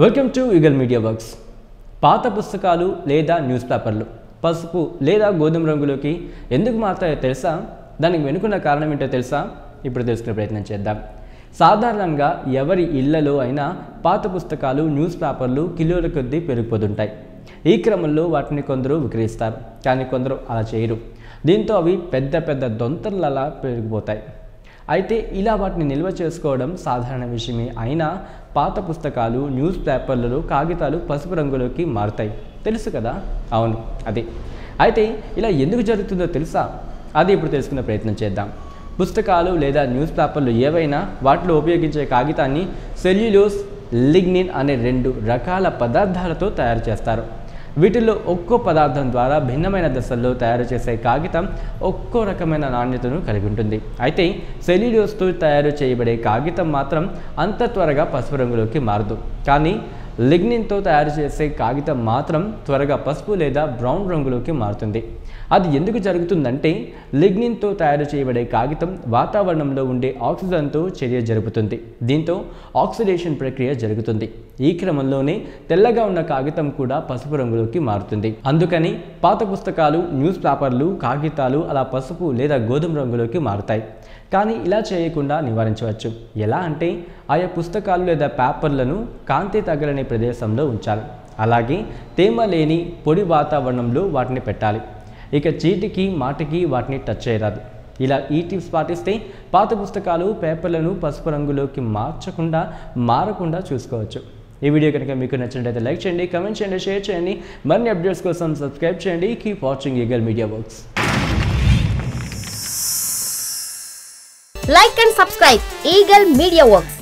Welcome to eagle media works. పాత పుస్తకాలు లేదా న్యూస్ పేపర్లు పసుపు లేదా గోధుమ రంగులోకి ఎందుకు మారుతాయో తెలుసా? దానికి వెనుకున్న కారణం ఏంటో తెలుసా? ఇప్పుడు తెలుసుకునే ప్రయత్నం చేద్దాం. సాధారణంగా ఎవరి ఇళ్లలో అయినా పాత పుస్తకాలు న్యూస్ పేపర్లు కిలోల కొద్దీ పెరిగిపోతుంటాయి. ఈ క్రమంలో వాటిని కొందరు విక్రయిస్తారు, కానీ కొందరు అలా చేయరు. దీంతో అవి పెద్ద పెద్ద దొంతర్లలా పెరిగిపోతాయి. అయితే ఇలా వాటిని నిల్వ చేసుకోవడం సాధారణ విషయమే. అయినా పాత పుస్తకాలు న్యూస్ పేపర్లలో కాగితాలు పసుపు రంగులోకి మారుతాయి, తెలుసు కదా? అవును, అదే. అయితే ఇలా ఎందుకు జరుగుతుందో తెలుసా? అది ఇప్పుడు తెలుసుకునే ప్రయత్నం చేద్దాం. పుస్తకాలు లేదా న్యూస్ పేపర్లు ఏవైనా వాటిలో ఉపయోగించే కాగితాన్ని సెల్యులోస్, లిగ్నిన్ అనే రెండు రకాల పదార్థాలతో తయారు చేస్తారు. వీటిల్లో ఒక్కో పదార్థం ద్వారా భిన్నమైన దశల్లో తయారు చేసే కాగితం ఒక్కో రకమైన నాణ్యతను కలిగి ఉంటుంది. అయితే సెల్యులోస్తో తయారు చేయబడే కాగితం మాత్రం అంత త్వరగా పసుపు రంగులోకి మారదు. కానీ లిగ్నిన్తో తయారు చేసే కాగితం మాత్రం త్వరగా పసుపు లేదా బ్రౌన్ రంగులోకి మారుతుంది. అది ఎందుకు జరుగుతుందంటే లిగ్నిన్తో తయారు చేయబడే కాగితం వాతావరణంలో ఉండే ఆక్సిజన్తో చర్య జరుపుతుంది. దీంతో ఆక్సిడేషన్ ప్రక్రియ జరుగుతుంది. ఈ క్రమంలోనే తెల్లగా ఉన్న కాగితం కూడా పసుపు రంగులోకి మారుతుంది. అందుకని పాత పుస్తకాలు, న్యూస్ పేపర్లు, కాగితాలు అలా పసుపు లేదా గోధుమ రంగులోకి మారుతాయి. కానీ ఇలా చేయకుండా నివారించవచ్చు. ఎలా అంటే ఆయా పుస్తకాలు లేదా పేపర్లను కాంతి తగలని ప్రదేశంలో ఉంచాలి. అలాగే తేమ లేని పొడి వాతావరణంలో వాటిని పెట్టాలి. ఇక చీటికి మాటికి వాటిని టచ్ చేయరాదు. ఇలా ఈ టిప్స్ పాటిస్తే పాత పుస్తకాలు, పేపర్లను పసుపు రంగులోకి మారకుండా చూసుకోవచ్చు. ఈ వీడియో కనుక మీకు నచ్చినట్లయితే లైక్ చేయండి, కమెంట్ చేయండి, షేర్ చేయండి. మరిన్ని అప్డేట్స్ కోసం సబ్స్క్రైబ్ చేయండి. Keep watching eagle media works. Like and subscribe Eagle Media Works.